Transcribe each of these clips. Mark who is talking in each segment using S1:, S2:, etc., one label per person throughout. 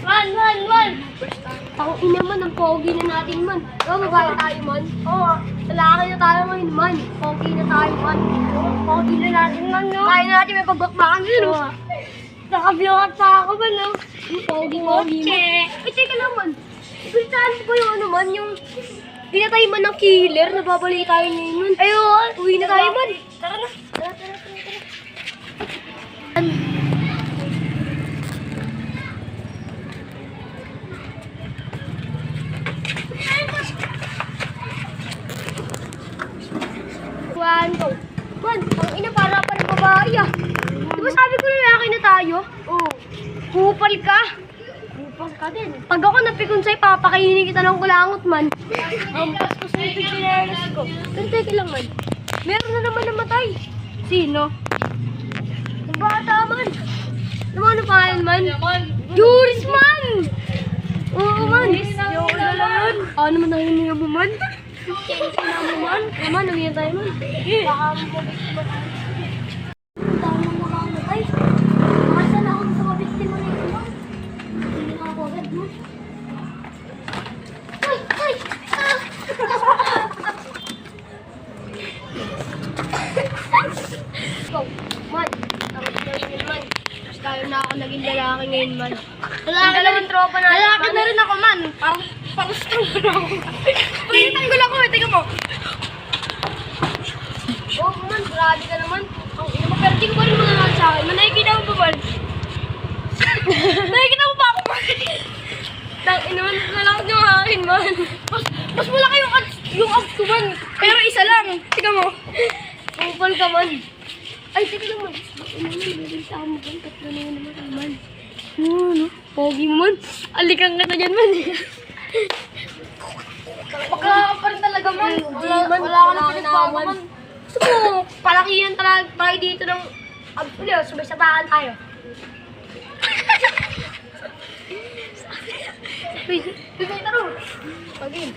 S1: Man! Ang ina man, ang pogi na natin man. Oo, babae tayo man. Oo, lalaki na tayo ngayon man. Pogi na tayo man. Pogi na natin man, no? Kaya natin may pagbakbakan yun, no? Nakabiyakat pa ako man, no? Pogi man. Eh, teka lang man. Ibalitaan mo ba yung ano man, yung pinatay man ng killer, nababalik tayo ngayon man. Ayun, uwi na tayo man. Tara na. Tara. Man, ang ina para pa ng babae ah. Di ba sabi ko lalaki na tayo? Oo. Kupal ka. Kupal ka din. Pag ako napikon sa'yo, papakainin kita ng kulangot man. Tapos ko yung pinayalas ko. Pero teka lang man. Meron na naman namatay. Sino? Ang bata man. Ano pangalan man? Juris man! Oo man. Yung ulo lang yun. Ano man nahininga mo man? Naman, umiyan tayo man. Baka mo dami mo makamatay. Masa na ako sa mga biktima na ito man. Hindi ka ako agad man. Ay! Go, man. Takot na rin man. Mas tayo na ako naging lalaki ngayon man. Lalaki na rin tropa na. Lalaki na rin ako man. Parang strong na ako. Pagkitanggol ako eh, tingnan mo. Oh, man, grabe ka naman. Ang ina mo, pero di ko pa rin mga sa akin. Nakikita mo ba ba? Nakikita mo ba ako man? Tang ina man, nalakot yung akin man. Mas malaki yung abs ko man. Pero isa lang. Tingnan mo. Kupal ka man. Ay, tingnan mo. Ina man, nabibigta mo man. Tatlo na yun naman man. Ano? Pogi man. Alikan ka na dyan man. Baka pa rin talaga man. Wala ka na pinagbago man. Gusto mo, palakihan talaga tayo dito ng abulyo. Sabay-sabakan tayo. Sabay taro. Pagin.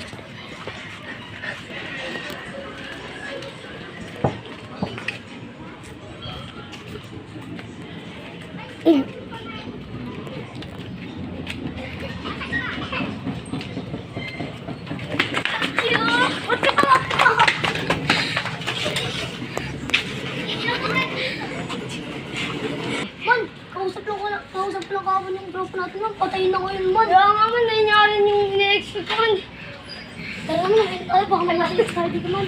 S1: Kausap lang ako ng tropa natin man. Patayin ako yun man. Kaya nga man, nangyari yung ina-expect ko man. Tara naman, baka may nakita tayo dito man.